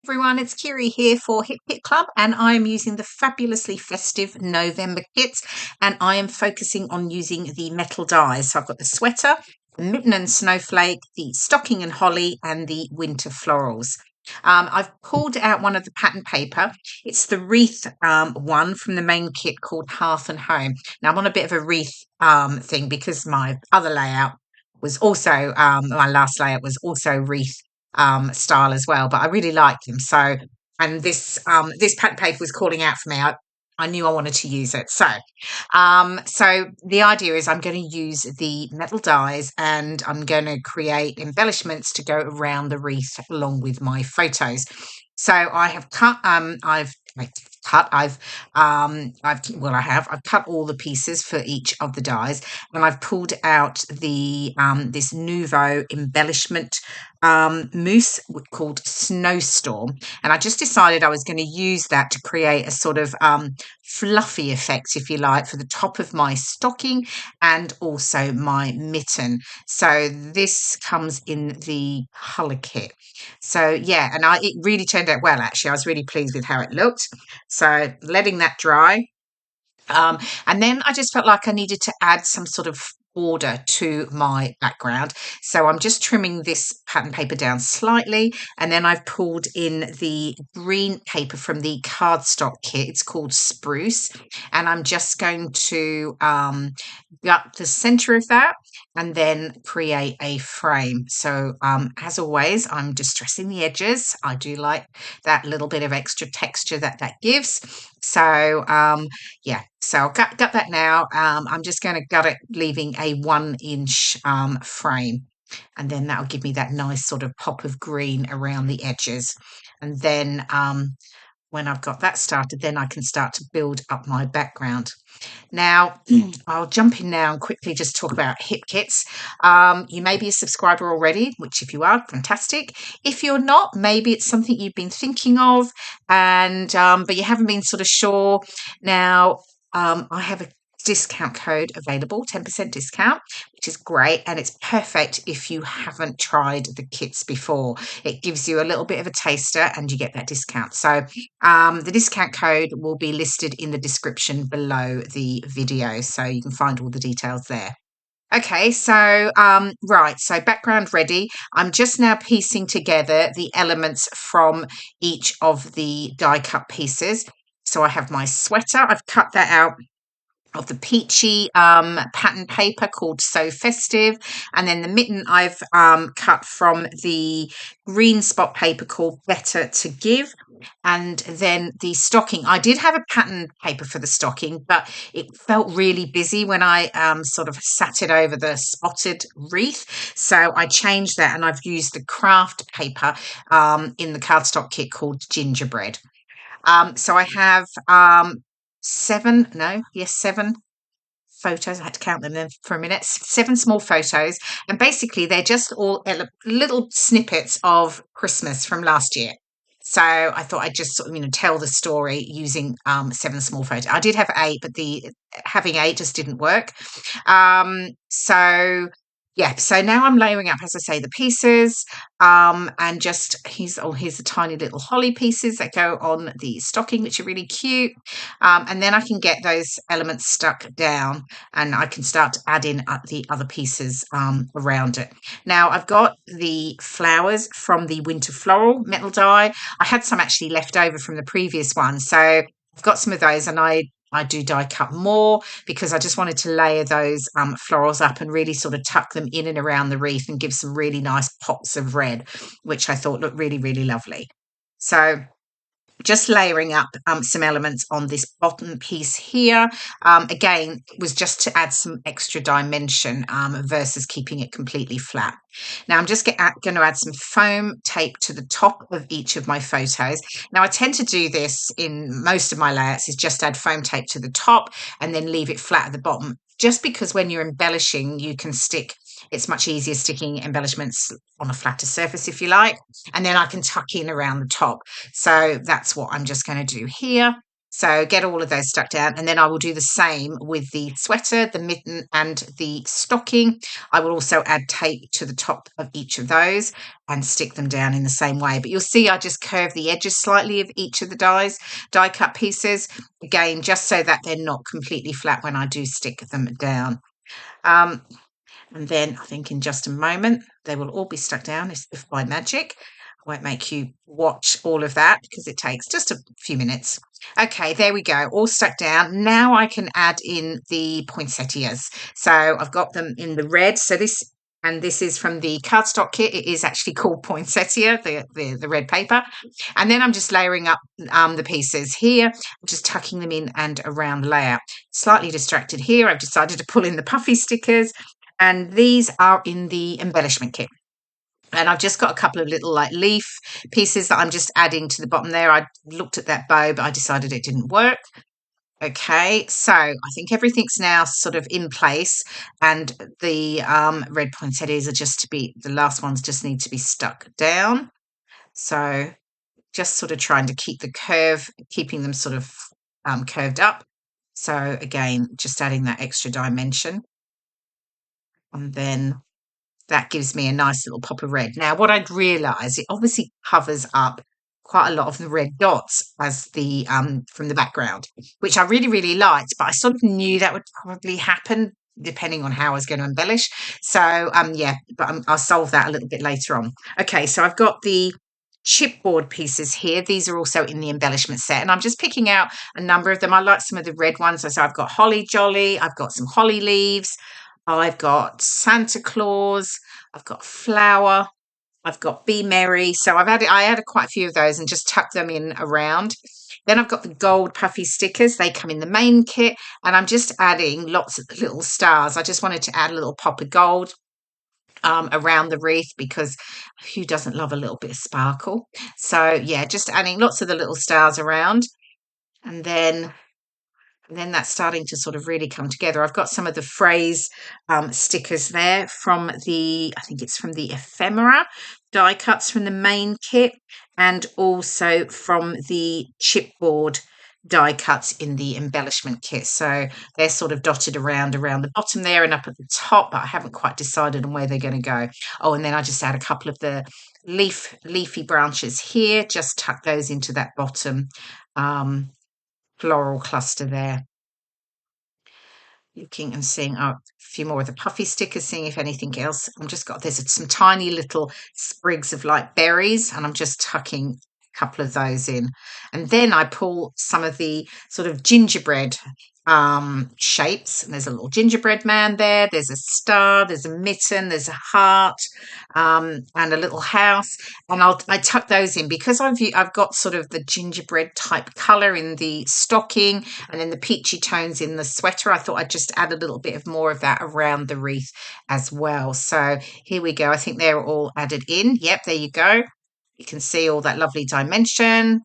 Everyone, it's Kiri here for Hip Kit Club, and I am using the fabulously festive November kits, and I am focusing on using the metal dies. So I've got the sweater, the mitten and snowflake, the stocking and holly, and the winter florals. I've pulled out one of the pattern paper. It's the wreath one from the main kit called Hearth and Home. Now I'm on a bit of a wreath thing because my other layout was also my last layout was also wreath style as well, but I really like them. So, and this pattern paper was calling out for me. I knew I wanted to use it. So the idea is I'm going to use the metal dies and I'm going to create embellishments to go around the wreath along with my photos. So I have cut. I've cut all the pieces for each of the dies, and I've pulled out the this nouveau embellishment mousse called Snowstorm, and I just decided I was going to use that to create a sort of fluffy effect, if you like, for the top of my stocking and also my mitten. So this comes in the colour kit. So yeah, and it really turned out well. Actually, I was really pleased with how it looked. So letting that dry. And then I just felt like I needed to add some sort of border to my background. So I'm just trimming this pattern paper down slightly, and then I've pulled in the green paper from the cardstock kit. It's called Spruce, and I'm just going to gut the center of that and then create a frame. So as always, I'm distressing the edges. I do like that little bit of extra texture that gives. So yeah, so I'll gut that now. I'm just going to gut it, leaving a 1 inch frame. And then that'll give me that nice sort of pop of green around the edges. And then when I've got that started, then I can start to build up my background. Now, I'll jump in now and quickly just talk about hip kits. You may be a subscriber already, which if you are, fantastic. If you're not, maybe it's something you've been thinking of, and but you haven't been sort of sure. Now, I have a discount code available, 10% discount, which is great, and it's perfect if you haven't tried the kits before. It gives you a little bit of a taster and you get that discount. So the discount code will be listed in the description below the video, so you can find all the details there. Okay, so right, so background ready. I'm just now piecing together the elements from each of the die cut pieces. So I have my sweater. I've cut that out of the peachy pattern paper called So Festive, and then the mitten I've cut from the green spot paper called Better to Give. And then the stocking, I did have a pattern paper for the stocking, but it felt really busy when I sort of sat it over the spotted wreath. So I changed that and I've used the craft paper in the cardstock kit called Gingerbread. So I have seven photos. I had to count them then for a minute. Seven small photos, and basically they're just all little snippets of Christmas from last year. So I thought I'd just sort of tell the story using seven small photos. I did have eight, but the having eight just didn't work. So yeah, so now I'm layering up, as I say, the pieces, and just here's the tiny little holly pieces that go on the stocking, which are really cute. And then I can get those elements stuck down, and I can start to add in the other pieces around it. Now I've got the flowers from the winter floral metal die. I had some actually left over from the previous one, so I've got some of those, and I do die cut more because I just wanted to layer those florals up and really sort of tuck them in and around the wreath and give some really nice pops of red, which I thought looked really, really lovely. So just layering up some elements on this bottom piece here. Again, was just to add some extra dimension versus keeping it completely flat. Now I'm just going to add some foam tape to the top of each of my photos. Now I tend to do this in most of my layouts, is just add foam tape to the top and then leave it flat at the bottom, just because when you're embellishing you can stick, it's much easier sticking embellishments on a flatter surface, if you like, and then I can tuck in around the top. So that's what I'm just going to do here. So get all of those stuck down, and then I will do the same with the sweater, the mitten, and the stocking. I will also add tape to the top of each of those and stick them down in the same way. But you'll see I just curve the edges slightly of each of the die cut pieces, again, just so that they're not completely flat when I do stick them down. And then I think in just a moment, they will all be stuck down as if by magic. I won't make you watch all of that because it takes just a few minutes. Okay, there we go, all stuck down. Now I can add in the poinsettias. So I've got them in the red. So this is from the cardstock kit. It is actually called poinsettia, the red paper. And then I'm just layering up the pieces here. I'm just tucking them in and around the layout. Slightly distracted here. I've decided to pull in the puffy stickers. And these are in the embellishment kit. And I've just got a couple of little like leaf pieces that I'm just adding to the bottom there. I looked at that bow, but I decided it didn't work. Okay, so I think everything's now sort of in place, and the red poinsettias are just to be, the last ones just need to be stuck down. So just sort of trying to keep the curve, keeping them sort of curved up. So again, just adding that extra dimension. And then that gives me a nice little pop of red. Now, what I'd realised, it obviously covers up quite a lot of the red dots as the from the background, which I really, really liked, but I sort of knew that would probably happen depending on how I was going to embellish. So, yeah, but I'll solve that a little bit later on. Okay, so I've got the chipboard pieces here. These are also in the embellishment set, and I'm just picking out a number of them. I like some of the red ones. So I've got holly jolly, I've got some holly leaves, I've got Santa Claus, I've got flower, I've got Be Merry. So I added quite a few of those and just tucked them in around. Then I've got the gold puffy stickers. They come in the main kit, and I'm just adding lots of little stars. I just wanted to add a little pop of gold around the wreath, because who doesn't love a little bit of sparkle? So yeah, just adding lots of the little stars around, and then that's starting to sort of really come together. I've got some of the phrase stickers there from I think it's from the ephemera die cuts from the main kit, and also from the chipboard die cuts in the embellishment kit. So they're sort of dotted around the bottom there and up at the top, but I haven't quite decided on where they're going to go. Oh, and then I just add a couple of the leafy branches here, just tuck those into that bottom floral cluster there. Looking and seeing a few more of the puffy stickers, seeing if anything else. There's some tiny little sprigs of like berries, and I'm just tucking a couple of those in. And then I pull some of the sort of gingerbread shapes, and there's a little gingerbread man there, there's a star, there's a mitten, there's a heart, and a little house, and I tuck those in because I've got sort of the gingerbread type color in the stocking, and then the peachy tones in the sweater. I thought I'd just add a little bit of more of that around the wreath as well. So here we go. I think they're all added in. Yep, there you go. You can see all that lovely dimension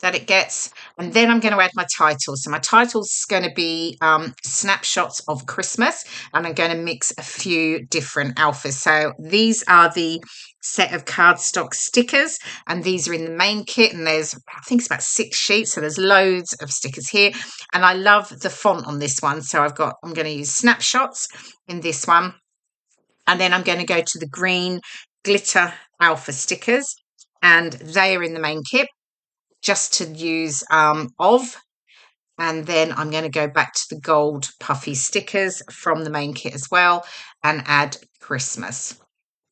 that it gets. And then I'm going to add my title. So my title's going to be snapshots of Christmas, and I'm going to mix a few different alphas. So these are the set of cardstock stickers, and these are in the main kit, and there's, I think it's about 6 sheets, so there's loads of stickers here, and I love the font on this one. So I'm going to use snapshots in this one, and then I'm going to go to the green glitter alpha stickers, and they are in the main kit, just to use of. And then I'm going to go back to the gold puffy stickers from the main kit as well and add Christmas.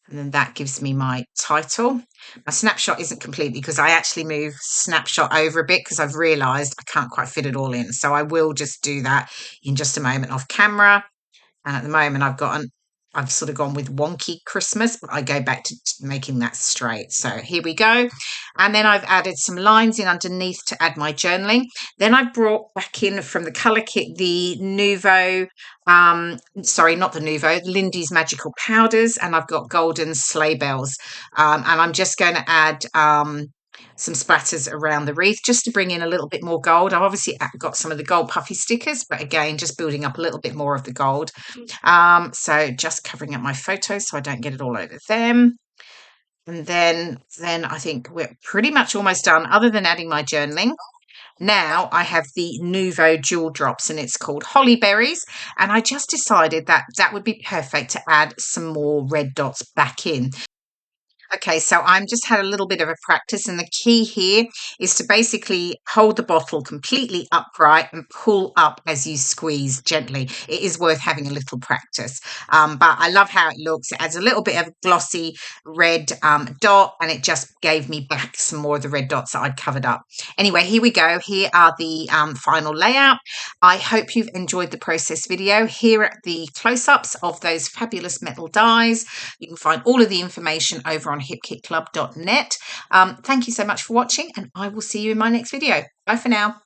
And then that gives me my title. My snapshot isn't complete because I actually moved snapshot over a bit because I've realised I can't quite fit it all in. So I will just do that in just a moment off camera. And at the moment I've sort of gone with wonky Christmas, but I go back to making that straight. So here we go. And then I've added some lines in underneath to add my journaling. Then I brought back in from the colour kit the Nouveau, not the Nouveau, Lindy's Magical Powders, and I've got golden sleigh bells. And I'm just going to add some splatters around the wreath just to bring in a little bit more gold. I've obviously got some of the gold puffy stickers, but again, just building up a little bit more of the gold. So just covering up my photos so I don't get it all over them. And then I think we're pretty much almost done, other than adding my journaling. Now I have the Nuvo Jewel Drops and it's called Holly Berries. And I just decided that that would be perfect to add some more red dots back in. Okay, so I'm just had a little bit of a practice, and the key here is to basically hold the bottle completely upright and pull up as you squeeze gently. It is worth having a little practice, but I love how it looks. It adds a little bit of glossy red dot, and it just gave me back some more of the red dots that I'd covered up. Anyway, here we go. Here are the final layout. I hope you've enjoyed the process video. Here are the close-ups of those fabulous metal dies. You can find all of the information over on hipkitclub.net. Thank you so much for watching, and I will see you in my next video. Bye for now.